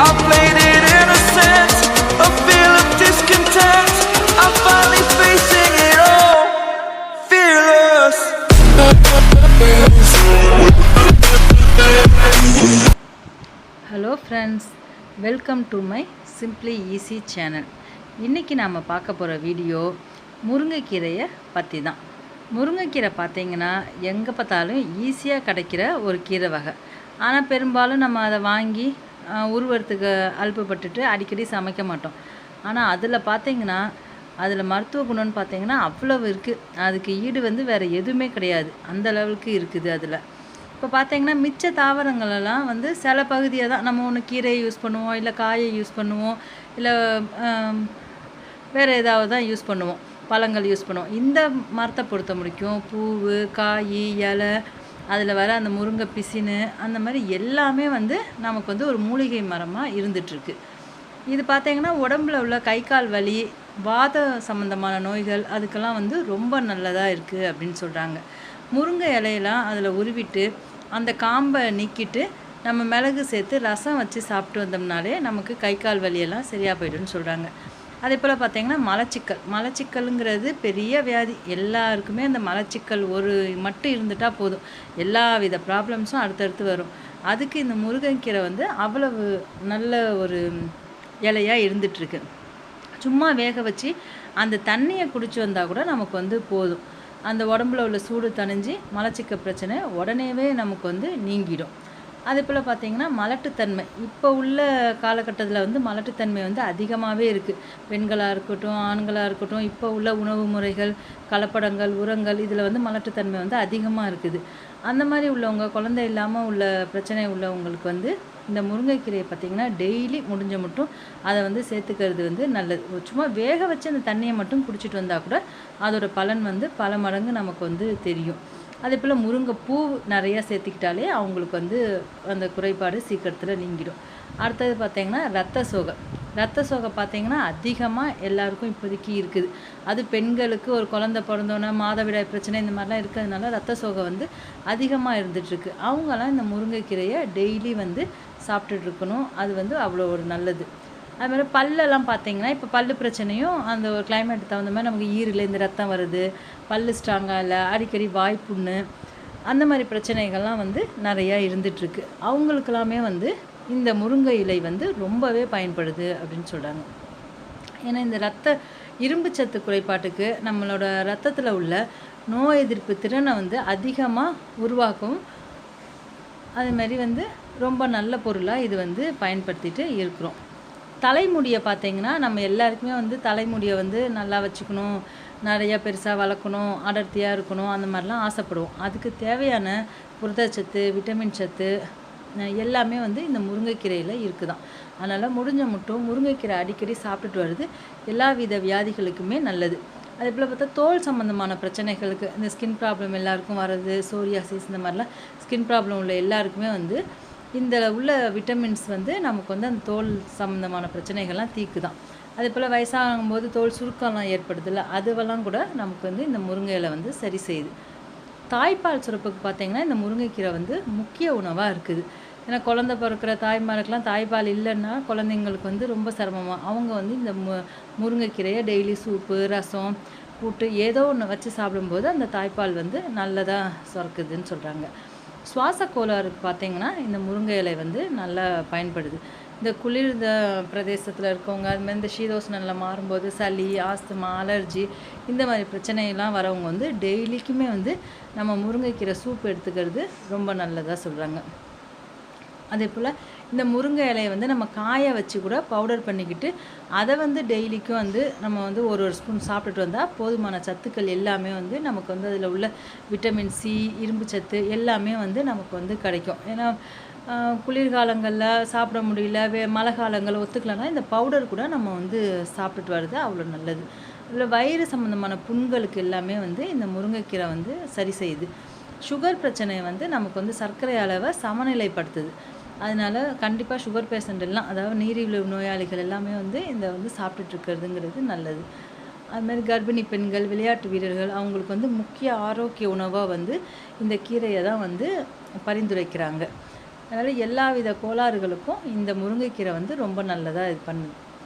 I played it innocent, a feel of discontent. I'm finally facing it all, fearless. Hello friends, welcome to my Simply Easy channel. இன்றைக்கி நாம் பார்க்க போகிற video முருங்கைக்கீரையை பற்றி தான். முருங்கைக்கீரை பார்த்திங்கன்னா எங்கே பார்த்தாலும் ஈஸியாக கிடைக்கிற ஒரு கீரை வகை. ஆனால் பெரும்பாலும் நம்ம அதை வாங்கி உருவறதுக்கு அலுப்புப்பட்டுட்டு அடிக்கடி சமைக்க மாட்டோம். ஆனால் அதில் பார்த்திங்கன்னா அதில் மருத்துவ குணம்னு பார்த்திங்கன்னா அவ்வளவு இருக்குது. அதுக்கு ஈடு வேறு எதுவுமே கிடையாது, அந்த லெவலுக்கு இருக்குது. அதில் இப்போ பார்த்திங்கன்னா மிச்ச தாவரங்களெல்லாம் சில பகுதியை தான் நம்ம ஒன்று கீரையை யூஸ் பண்ணுவோம், இல்லை காயை யூஸ் பண்ணுவோம், இல்லை வேறு ஏதாவது தான் யூஸ் பண்ணுவோம், பழங்கள் யூஸ் பண்ணுவோம். இந்த மரத்தை பொறுத்த முடிக்கும் பூவு, காய், இலை, அதில் வர அந்த முருங்கை பிசினு, அந்த மாதிரி எல்லாமே நமக்கு ஒரு மூலிகை மரமாக இருந்துகிட்ருக்கு. இது பார்த்திங்கன்னா உடம்பில் உள்ள கை கால் வலி, வாத சம்மந்தமான நோய்கள் அதுக்கெல்லாம் ரொம்ப நல்லதாக இருக்குது அப்படின்னு சொல்கிறாங்க. முருங்கை இலையெல்லாம் அதில் உருவிட்டு அந்த காம்பை நீக்கிட்டு நம்ம மிளகு சேர்த்து ரசம் வச்சு சாப்பிட்டு வந்தோம்னாலே நமக்கு கை கால் வலியெல்லாம் சரியாக போய்டுன்னு சொல்கிறாங்க. அதே போல் பார்த்திங்கன்னா மலச்சிக்கல்ங்கிறது பெரிய வியாதி. எல்லாருக்குமே அந்த மலச்சிக்கல் ஒரு மட்டும் இருந்துட்டால் போதும், எல்லா வித ப்ராப்ளம்ஸும் அடுத்தடுத்து வரும். அதுக்கு இந்த முருங்கைக்கீரை அவ்வளவு நல்ல ஒரு இலையாக இருந்துகிட்ருக்கு. சும்மா வேக வச்சு அந்த தண்ணியை குடிச்சு வந்தால் கூட நமக்கு போதும். அந்த உடம்புல உள்ள சூடு தணிஞ்சு மலச்சிக்க பிரச்சனை உடனேவே நமக்கு நீங்கிடும். அதே போல் பார்த்திங்கன்னா மலட்டுத்தன்மை, இப்போ உள்ள காலகட்டத்தில் மலட்டுத்தன்மை அதிகமாகவே இருக்குது. பெண்களாக இருக்கட்டும், ஆண்களாக இருக்கட்டும், இப்போ உள்ள உணவு முறைகள், கலப்படங்கள், உரங்கள், இதில் மலட்டுத்தன்மை அதிகமாக இருக்குது. அந்த மாதிரி உள்ளவங்க, குழந்தை இல்லாமல் உள்ள பிரச்சனை உள்ளவங்களுக்கு இந்த முருங்கைக்கீரையை பார்த்திங்கன்னா டெய்லி முடிஞ்ச மட்டும் அதை சேர்த்துக்கிறது நல்லது. சும்மா வேக வச்சு அந்த தண்ணியை மட்டும் குடிச்சிட்டு வந்தால் கூட அதோட பலன் பல மடங்கு நமக்கு தெரியும். அதே போல் முருங்கை பூ நிறையா சேர்த்துக்கிட்டாலே அவங்களுக்கு அந்த குறைபாடு சீக்கிரத்தில் நீங்கிடும். அடுத்தது பார்த்திங்கன்னா ரத்த சோகை பார்த்திங்கன்னா அதிகமாக எல்லாருக்கும் இப்போதைக்கு இருக்குது. அது பெண்களுக்கு ஒரு குழந்தை பிறந்தோன்னே மாதவிடாய் பிரச்சனை இந்த மாதிரிலாம் இருக்கிறதுனால ரத்த சோகை அதிகமாக இருந்துகிட்ருக்கு. அவங்களாம் இந்த முருங்கைக்கீரையை டெய்லி சாப்பிட்டுட்ருக்கணும். அது அவ்வளோ ஒரு நல்லது. அதுமாதிரி பல்லெல்லாம் பார்த்திங்கன்னா இப்போ பல்லு பிரச்சனையும் அந்த ஒரு கிளைமேட்டுக்கு தகுந்த மாதிரி நமக்கு ஈரில் இந்த ரத்தம் வருது, பல்லு ஸ்ட்ராங்காக இல்லை, அடிக்கடி வாய்ப்புண்ணு, அந்த மாதிரி பிரச்சனைகள்லாம் நிறையா இருந்துகிட்ருக்கு. அவங்களுக்கெல்லாமே இந்த முருங்கை இலை ரொம்பவே பயன்படுது அப்படின்னு சொல்கிறாங்க. ஏன்னா இந்த இரும்பு சத்து குறைபாட்டுக்கு நம்மளோட ரத்தத்தில் உள்ள நோய் எதிர்ப்பு திறனை அதிகமாக உருவாக்கும். அதுமாதிரி ரொம்ப நல்ல பொருளாக இது பயன்படுத்திட்டு இருக்கிறோம். தலைமுடியை பார்த்திங்கன்னா நம்ம எல்லாருக்குமே தலைமுடியை நல்லா வச்சுக்கணும், நிறையா பெருசாக வளர்க்கணும், அடர்த்தியாக இருக்கணும், அந்த மாதிரிலாம் ஆசைப்படுவோம். அதுக்கு தேவையான புரதச்சத்து, விட்டமின் சத்து எல்லாமே இந்த முருங்கைக்கீரையில் இருக்குதான். அதனால் முடிஞ்ச மட்டும் முருங்கைக்கீரை அடிக்கடி சாப்பிட்டுட்டு வருது எல்லா வித வியாதிகளுக்குமே நல்லது. அதே போல் பார்த்தா தோல் சம்மந்தமான பிரச்சனைகளுக்கு, இந்த ஸ்கின் ப்ராப்ளம் எல்லாருக்கும் வர்றது, சோரியாசிஸ், இந்த மாதிரிலாம் ஸ்கின் ப்ராப்ளம் உள்ள எல்லாருக்குமே இந்த உள்ள விட்டமின்ஸ் நமக்கு அந்த தோல் சம்மந்தமான பிரச்சனைகள்லாம் தீக்குதான். அதே போல் வயசாகும்போது தோல் சுருக்கம்லாம் ஏற்படுதில்ல, அதுவெல்லாம் கூட நமக்கு இந்த முருங்கை இலை சரி செய்யுது. தாய்ப்பால் சுரப்புக்கு பார்த்திங்கன்னா இந்த முருங்கைக்கீரை முக்கிய உணவாக இருக்குது. ஏன்னா குழந்தை பிறக்கிற தாய்மாருக்கெலாம் தாய்ப்பால் இல்லைன்னா குழந்தைங்களுக்கு ரொம்ப சிரமமாக, அவங்க இந்த முருங்கைக்கீரையை டெய்லி சூப்பு, ரசம், கூட்டு ஏதோ ஒன்று வச்சு சாப்பிடும்போது அந்த தாய்ப்பால் நல்லதாக சுரக்குதுன்னு சொல்கிறாங்க. சுவாச கோளாறுக்கு பார்த்திங்கன்னா இந்த முருங்கை இலை நல்லா பயன்படுது. இந்த குளிர் பிரதேசத்தில் இருக்கவங்க, அது மாதிரி இந்த சீதோஷ்ணனில் மாறும்போது சளி, ஆஸ்துமா, அலர்ஜி, இந்த மாதிரி பிரச்சனையெல்லாம் வரவங்க டெய்லிக்குமே நம்ம முருங்கைக்கீரை சூப் எடுத்துக்கிறது ரொம்ப நல்லதாக சொல்கிறாங்க. அதே போல் இந்த முருங்கை இலையை நம்ம காய வச்சு கூட பவுடர் பண்ணிக்கிட்டு அதை டெய்லிக்கும் நம்ம ஒரு ஸ்பூன் சாப்பிட்டுட்டு வந்தால் போதுமான சத்துக்கள் எல்லாமே நமக்கு அதில் உள்ள விட்டமின் சி, இரும்பு சத்து எல்லாமே நமக்கு கிடைக்கும். ஏன்னா குளிர்காலங்களில் சாப்பிட முடியல, மழை காலங்களில் ஒத்துக்கலைன்னா இந்த பவுடர் கூட நம்ம சாப்பிட்டுட்டு வர்றது அவ்வளோ நல்லது. இதில் வயிறு சம்மந்தமான புண்களுக்கு எல்லாமே இந்த முருங்கைக்கீரை சரி செய்யுது. சுகர் பிரச்சனை நமக்கு சர்க்கரை அளவை சமநிலைப்படுத்துது. அதனால் கண்டிப்பாக சுகர் பேஷண்ட் எல்லாம், அதாவது நீரிழிவு நோயாளிகள் எல்லாமே இந்த சாப்பிட்டுட்ருக்கிறதுங்கிறது நல்லது. அதுமாதிரி கர்ப்பிணி பெண்கள், விளையாட்டு வீரர்கள், அவங்களுக்கு முக்கிய ஆரோக்கிய உணவாக இந்த கீரையை தான் பரிந்துரைக்கிறாங்க. அதனால் எல்லா வித கோளாறுகளுக்கும் இந்த முருங்கைக்கீரை வந்து ரொம்ப நல்லதாக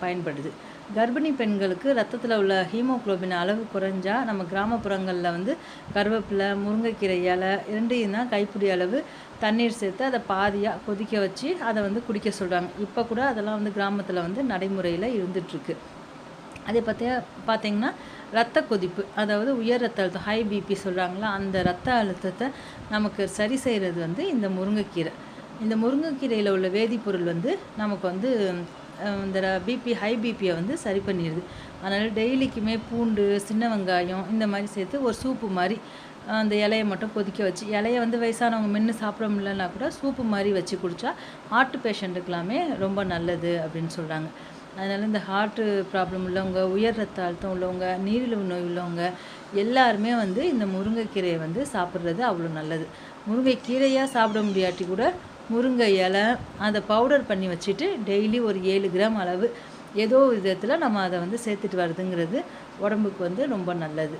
பயன்படுது. கர்ப்பிணி பெண்களுக்கு ரத்தத்தில் உள்ள ஹீமோகுளோபின் அளவு குறைஞ்சா நம்ம கிராமப்புறங்களில் வந்து கருவேப்பிலை, முருங்கைக்கீரை இலை இரண்டையும் தான் கைப்பிடி அளவு தண்ணீர் சேர்த்து அதை பாதியாக கொதிக்க வச்சு அதை வந்து குடிக்க சொல்கிறாங்க. இப்போ கூட அதெல்லாம் வந்து கிராமத்தில் வந்து நடைமுறையில் இருந்துகிட்ருக்கு. அதே பார்த்தீங்கன்னா ரத்த கொதிப்பு, அதாவது உயர் ரத்த அழுத்தம், ஹை பிபி சொல்கிறாங்களா, அந்த ரத்த அழுத்தத்தை நமக்கு சரி செய்கிறது வந்து இந்த முருங்கைக்கீரை. இந்த முருங்கைக்கீரையில் உள்ள வேதிப்பொருள் வந்து நமக்கு வந்து இந்த ஹை பிபியை வந்து சரி பண்ணிடுது. அதனால் டெய்லிக்குமே பூண்டு, சின்ன வெங்காயம் இந்த மாதிரி சேர்த்து ஒரு சூப்பு மாதிரி அந்த இலையை மட்டும் கொதிக்க வச்சு, இலையை வந்து வயசானவங்க மென்று சாப்பிட முடியலன்னா கூட சூப்பு மாதிரி வச்சு குடித்தா ஹார்ட் பேஷண்ட்டுக்கெல்லாமே ரொம்ப நல்லது அப்படின்னு சொல்கிறாங்க. அதனால் இந்த ஹார்ட்டு ப்ராப்ளம் உள்ளவங்க, உயர் ரத்த அழுத்தம் உள்ளவங்க, நீரிழிவு நோய் உள்ளவங்க எல்லாருமே வந்து இந்த முருங்கைக்கீரையை வந்து சாப்பிட்றது அவ்வளோ நல்லது. முருங்கைக்கீரையாக சாப்பிட முடியாட்டி கூட முருங்கை இலை அதை பவுடர் பண்ணி வச்சுட்டு டெய்லி ஒரு 7 கிராம் அளவு ஏதோ விதத்தில் நம்ம அதை வந்து சேர்த்துட்டு வருதுங்கிறது உடம்புக்கு வந்து ரொம்ப நல்லது.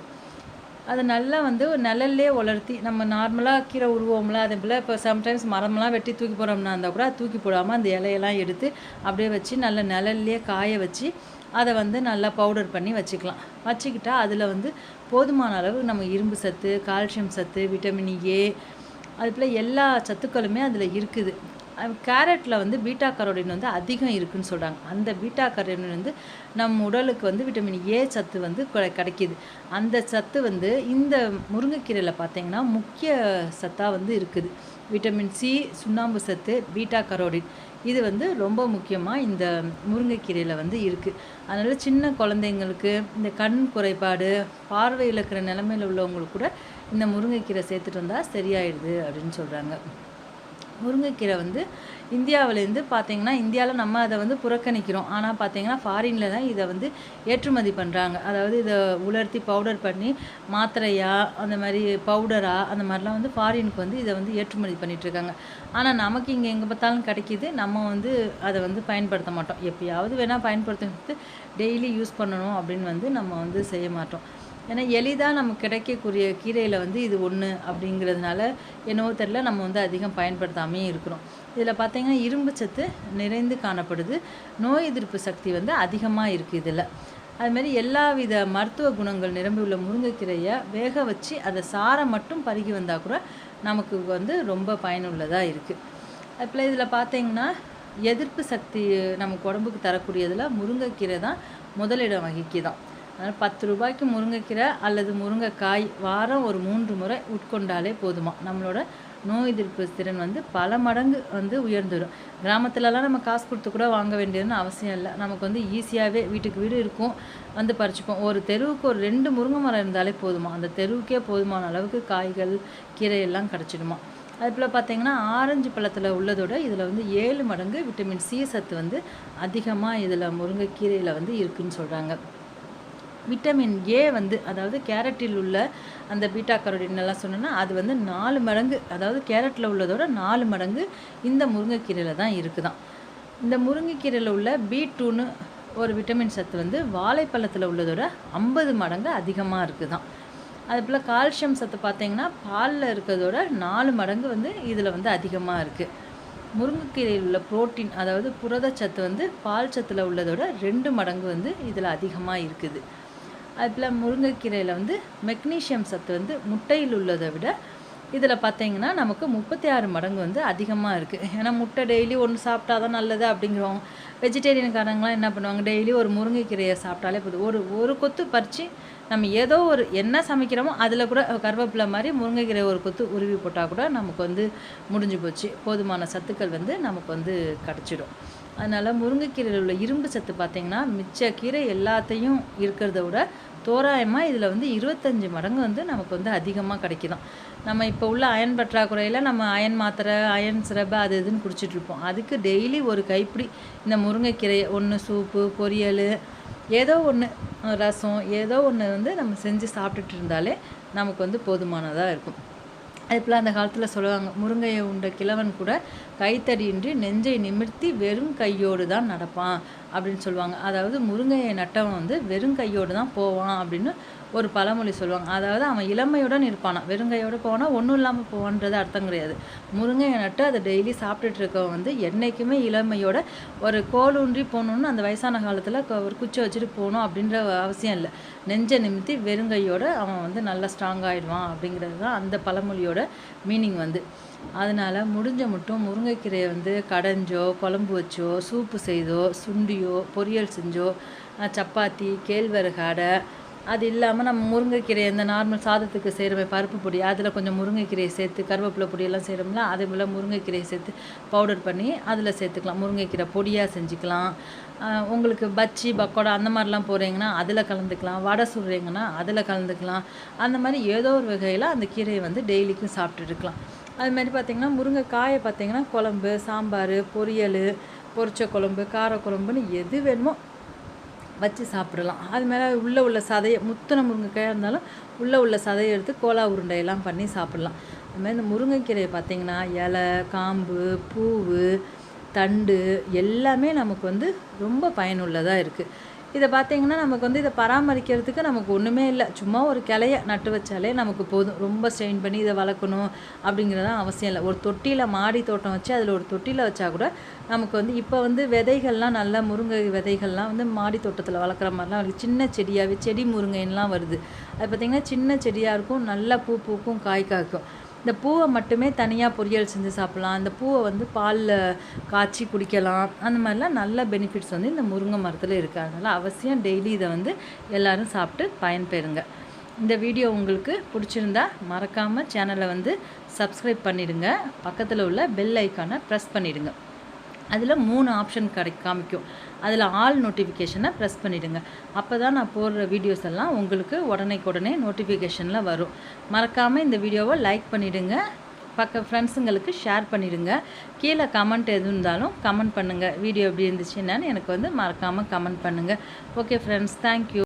அதை நல்லா வந்து நிழல்லே உலர்த்தி, நம்ம நார்மலாக கீரை உருவோம்ல, அதே போல் இப்போ சம்டைம்ஸ் மரமெல்லாம் வெட்டி தூக்கி போகிறோம்னா இருந்தால் கூட தூக்கி போடாமல் அந்த இலையெல்லாம் எடுத்து அப்படியே வச்சு நல்ல நிழல்லே காய வச்சு அதை வந்து நல்லா பவுடர் பண்ணி வச்சுக்கலாம். வச்சுக்கிட்டால் அதில் வந்து போதுமான அளவு நம்ம இரும்பு சத்து, கால்சியம் சத்து, விட்டமின் ஏ, அதுபோல் எல்லா சத்துக்களுமே அதில் இருக்குது. கேரட்டில் வந்து பீட்டா கரோடின் வந்து அதிகம் இருக்குதுன்னு சொல்கிறாங்க. அந்த பீட்டா கரோடின் வந்து நம்ம உடலுக்கு வந்து விட்டமின் ஏ சத்து வந்து கிடைக்கிது. அந்த சத்து வந்து இந்த முருங்கைக்கீரையில் பார்த்திங்கன்னா முக்கிய சத்தாக வந்து இருக்குது. விட்டமின் சி, சுண்ணாம்பு சத்து, பீட்டா கரோடின் இது வந்து ரொம்ப முக்கியமாக இந்த முருங்கைக்கீரையில் வந்து இருக்குது. அதனால் சின்ன குழந்தைங்களுக்கு, இந்த கண் குறைபாடு, பார்வை இழக்கிற நிலைமையில் உள்ளவங்களுக்கு கூட இந்த முருங்கைக்கீரை சேர்த்துட்டு வந்தால் சரியாயிடுது அப்படின்னு சொல்கிறாங்க. முருங்கைக்கீரை வந்து இந்தியாவிலேருந்து பார்த்திங்கன்னா, இந்தியாவில் நம்ம அதை வந்து புறக்கணிக்கிறோம். ஆனால் பார்த்திங்கன்னா ஃபாரினில் தான் இதை வந்து ஏற்றுமதி பண்ணுறாங்க. அதாவது இதை உலர்த்தி பவுடர் பண்ணி மாத்திரையாக, அந்த மாதிரி பவுடராக, அந்த மாதிரிலாம் வந்து ஃபாரினுக்கு வந்து இதை வந்து ஏற்றுமதி பண்ணிகிட்ருக்காங்க. ஆனால் நமக்கு இங்கே எங்கே பார்த்தாலும் கிடைக்கிது. நம்ம வந்து அதை வந்து பயன்படுத்த மாட்டோம். எப்பயாவது வேணால் பயன்படுத்துறது, டெய்லி யூஸ் பண்ணணும் அப்படின்னு வந்து நம்ம வந்து செய்ய மாட்டோம். ஏன்னா எளிதாக நமக்கு கிடைக்கக்கூடிய கீரையில் வந்து இது ஒன்று அப்படிங்கிறதுனால என்னவோ தெரியல, நம்ம வந்து அதிகம் பயன்படுத்தாமே இருக்கிறோம். இதில் பார்த்திங்கன்னா இரும்பு சத்து நிறைந்து காணப்படுது. நோய் எதிர்ப்பு சக்தி வந்து அதிகமாக இருக்குது இதில். அதுமாரி எல்லா வித மருத்துவ குணங்கள் நிரம்பி உள்ள முருங்கைக்கீரையை வேக வச்சு அதை சாரை மட்டும் பருகி வந்தால் கூட நமக்கு வந்து ரொம்ப பயனுள்ளதாக இருக்குது. அதுபோல் இதில் பார்த்திங்கன்னா எதிர்ப்பு சக்தி நமக்கு உடம்புக்கு தரக்கூடியதில் முருங்கைக்கீரை தான் முதலிடம் வகிக்குதான். அதனால் 10 ரூபாய்க்கு முருங்கைக்கீரை அல்லது முருங்கைக்காய் வாரம் ஒரு 3 முறை உட்கொண்டாலே போதுமா, நம்மளோட நோய் எதிர்ப்பு திறன் வந்து பல மடங்கு வந்து உயர்ந்துடும். கிராமத்துலலாம் நம்ம காசு கொடுத்து கூட வாங்க வேண்டியதுன்னு அவசியம் இல்லை. நமக்கு வந்து ஈஸியாகவே வீட்டுக்கு வீடு இருக்கும், வந்து பறிச்சுப்போம். ஒரு தெருவுக்கு ஒரு 2 முருங்கை மரம் இருந்தாலே போதுமா, அந்த தெருவுக்கே போதுமான அளவுக்கு காய்கள், கீரையெல்லாம் கிடச்சிடுமா. அதுபோல் பார்த்திங்கன்னா ஆரஞ்சு பழத்தில் உள்ளதோட இதில் வந்து 7 மடங்கு விட்டமின் சி சத்து வந்து அதிகமாக இதில் முருங்கைக்கீரையில் வந்து இருக்குதுன்னு சொல்கிறாங்க. விட்டமின் ஏ வந்து, அதாவது கேரட்டில் உள்ள அந்த பீட்டா கரோடின் எல்லாம் சொன்னோன்னா அது வந்து 4 மடங்கு, அதாவது கேரட்டில் உள்ளதோட 4 மடங்கு இந்த முருங்கைக்கீரையில் தான் இருக்குதான். இந்த முருங்கைக்கீரையில் உள்ள B2ன்னு ஒரு விட்டமின் சத்து வந்து வாழைப்பழத்தில் உள்ளதோட 50 மடங்கு அதிகமாக இருக்குதான். அதுபோல் கால்சியம் சத்து பார்த்திங்கன்னா பாலில் இருக்கிறதோட 4 மடங்கு வந்து இதில் வந்து அதிகமாக இருக்குது. முருங்கைக்கீரையில் உள்ள புரோட்டீன், அதாவது புரதச்சத்து வந்து பால் சத்தில் உள்ளதோட 2 மடங்கு வந்து இதில் அதிகமாக இருக்குது. அதுபோல் முருங்கைக்கீரையில் வந்து மெக்னீஷியம் சத்து வந்து முட்டையில் உள்ளதை விட இதில் பார்த்திங்கன்னா நமக்கு 36 மடங்கு வந்து அதிகமாக இருக்குது. ஏன்னா முட்டை டெய்லி ஒன்று சாப்பிட்டா தான் நல்லது அப்படிங்கிறோம். வெஜிடேரியன்காரங்களாம் என்ன பண்ணுவாங்க, டெய்லி ஒரு முருங்கைக்கீரையை சாப்பிட்டாலே போதும். ஒரு கொத்து பறித்து நம்ம ஏதோ ஒரு என்ன சமைக்கிறோமோ அதில் கூட கருவேப்பிலை மாதிரி முருங்கைக்கீரை ஒரு கொத்து உருவி போட்டால் கூட நமக்கு வந்து முடிஞ்சு போச்சு, போதுமான சத்துக்கள் வந்து நமக்கு வந்து கிடச்சிடும். அதனால் முருங்கைக்கீரையில் உள்ள இரும்பு சத்து பார்த்திங்கன்னா மிச்ச கீரை எல்லாத்தையும் இருக்கிறத விட தோராயமாக இதில் வந்து 25 மடங்கு வந்து நமக்கு வந்து அதிகமாக கிடைக்குதான். நம்ம இப்போ உள்ள அயன் பற்றாக்குறையில் நம்ம அயன் மாத்திரை, அயன் சிரப்பு அது இதுன்னு குடிச்சிட்ருப்போம். அதுக்கு டெய்லி ஒரு கைப்பிடி இந்த முருங்கைக்கீரையை ஒன்று சூப்பு, பொரியல், ஏதோ ஒன்று ரசம், ஏதோ ஒன்று வந்து நம்ம செஞ்சு சாப்பிட்டுட்டு இருந்தாலே நமக்கு வந்து போதுமானதாக இருக்கும். அதுபோல் அந்த காலத்தில் சொல்லுவாங்க, முருங்கையை உண்ட கிழவன் கூட கைத்தடியின்றி நெஞ்சை நிமிர்த்தி வெறும் கையோடு தான் நடப்பான் அப்படின்னு சொல்லுவாங்க. அதாவது முருங்கையை நட்டவன் வந்து வெறும் கையோடு தான் போவான் அப்படின்னு ஒரு பழமொழி சொல்லுவாங்க. அதாவது அவன் இளமையுடன் இருப்பானா, வெறுங்கையோடு போவானா ஒன்றும் இல்லாமல் போவான்றது அர்த்தம் கிடையாது. முருங்கையை நட்டு அதை டெய்லி சாப்பிட்டுட்டு இருக்கவன் வந்து என்றைக்குமே இளமையோட ஒரு கோலூன்றி போகணுன்னு அந்த வயசான காலத்தில் ஒரு குச்சி வச்சுட்டு போகணும் அப்படின்ற அவசியம் இல்லை. நெஞ்சை நிமித்தி வெறுங்கையோடு அவன் வந்து நல்லா ஸ்ட்ராங் ஆகிடுவான் அப்படிங்கிறது தான் அந்த பழமொழியோட மீனிங் வந்து. அதனால் முடிஞ்ச மட்டும் முருங்கைக்கீரையை வந்து கடைஞ்சோ குழம்பு வச்சோ சூப்பு செய்தோ சுண்டியோ பொரியல் செஞ்சோ சப்பாத்தி கேழ்வரகு அடை, அது இல்லாமல் நம்ம முருங்கைக்கீரை இந்த நார்மல் சாதத்துக்கு செய்கிற பருப்பு பொடி அதில் கொஞ்சம் முருங்கைக்கீரையை சேர்த்து கருவேப்பிலை பொடியெல்லாம் செய்கிறோம்ல, அதே போல் முருங்கைக்கீரையை சேர்த்து பவுடர் பண்ணி அதில் சேர்த்துக்கலாம். முருங்கைக்கீரை பொடியாக செஞ்சுக்கலாம். உங்களுக்கு பச்சி பக்கோடா அந்த மாதிரிலாம் போகிறீங்கன்னா அதில் கலந்துக்கலாம். வடை சுடுறீங்கன்னா அதில் கலந்துக்கலாம். அந்த மாதிரி ஏதோ ஒரு வகையில் அந்த கீரையை வந்து டெய்லிக்கும் சாப்பிட்டுட்டு இருக்கலாம். அதுமாதிரி பார்த்திங்கன்னா முருங்கைக்காயை பார்த்திங்கன்னா குழம்பு சாம்பார் பொரியல் பொரிச்ச குழம்பு காரக்குழம்புன்னு எது வேணுமோ வச்சு சாப்பிடலாம். அது மேலே உள்ள சதையை முத்தின முருங்கைக்காயாக இருந்தாலும் உள்ள சதையை எடுத்து கோலா உருண்டையெல்லாம் பண்ணி சாப்பிட்லாம். அதுமாதிரி இந்த முருங்கைக்கீரையை பார்த்திங்கன்னா இலை காம்பு பூவு தண்டு எல்லாமே நமக்கு வந்து ரொம்ப பயனுள்ளதாக இருக்குது. இதை பார்த்திங்கன்னா நமக்கு வந்து இதை பராமரிக்கிறதுக்கு நமக்கு ஒன்றுமே இல்லை. சும்மா ஒரு கிளைய நட்டு வச்சாலே நமக்கு போதும். ரொம்ப ஸ்ட்ரெயின் பண்ணி இதை வளர்க்கணும் அப்படிங்கிறதான் அவசியம் இல்லை. ஒரு தொட்டியில் மாடி தோட்டம் வச்சு அதில் ஒரு தொட்டியில் வச்சா கூட நமக்கு வந்து இப்போ வந்து விதைகள்லாம் நல்ல முருங்கை விதைகள்லாம் வந்து மாடி தோட்டத்தில் வளர்க்குற மாதிரிலாம் சின்ன செடியாகவே செடி முருங்கைன்னுலாம் வருது. அது பார்த்திங்கன்னா சின்ன செடியாக இருக்கும், நல்லா பூ பூக்கும் காய் காய்க்கும். இந்த பூவை மட்டுமே தனியாக பொரியல் செஞ்சு சாப்பிட்லாம். அந்த பூவை வந்து பாலில் காய்ச்சி குடிக்கலாம். அந்த மாதிரிலாம் நல்ல பெனிஃபிட்ஸ் வந்து இந்த முருங்கை மரத்தில் இருக்குது. அதனால் அவசியம் டெய்லி இதை வந்து எல்லோரும் சாப்பிட்டு பயன்பெறுங்க. இந்த வீடியோ உங்களுக்கு பிடிச்சிருந்தா மறக்காமல் சேனலை வந்து சப்ஸ்கிரைப் பண்ணிவிடுங்க. பக்கத்தில் உள்ள பெல் ஐக்கானை ப்ரெஸ் பண்ணிவிடுங்க. அதில் 3 ஆப்ஷன் காமிக்கும். அதில் ஆல் நோட்டிஃபிகேஷனை ப்ரெஸ் பண்ணிவிடுங்க. அப்போ தான் நான் போடுற வீடியோஸ் எல்லாம் உங்களுக்கு உடனே நோட்டிஃபிகேஷனில் வரும். மறக்காமல் இந்த வீடியோவை லைக் பண்ணிவிடுங்க. ஃப்ரெண்ட்ஸுங்களுக்கு ஷேர் பண்ணிவிடுங்க. கீழே கமெண்ட் எது இருந்தாலும் கமெண்ட் பண்ணுங்கள். வீடியோ எப்படி இருந்துச்சுன்னு எனக்கு வந்து மறக்காமல் கமெண்ட் பண்ணுங்கள். Okay friends, thank you.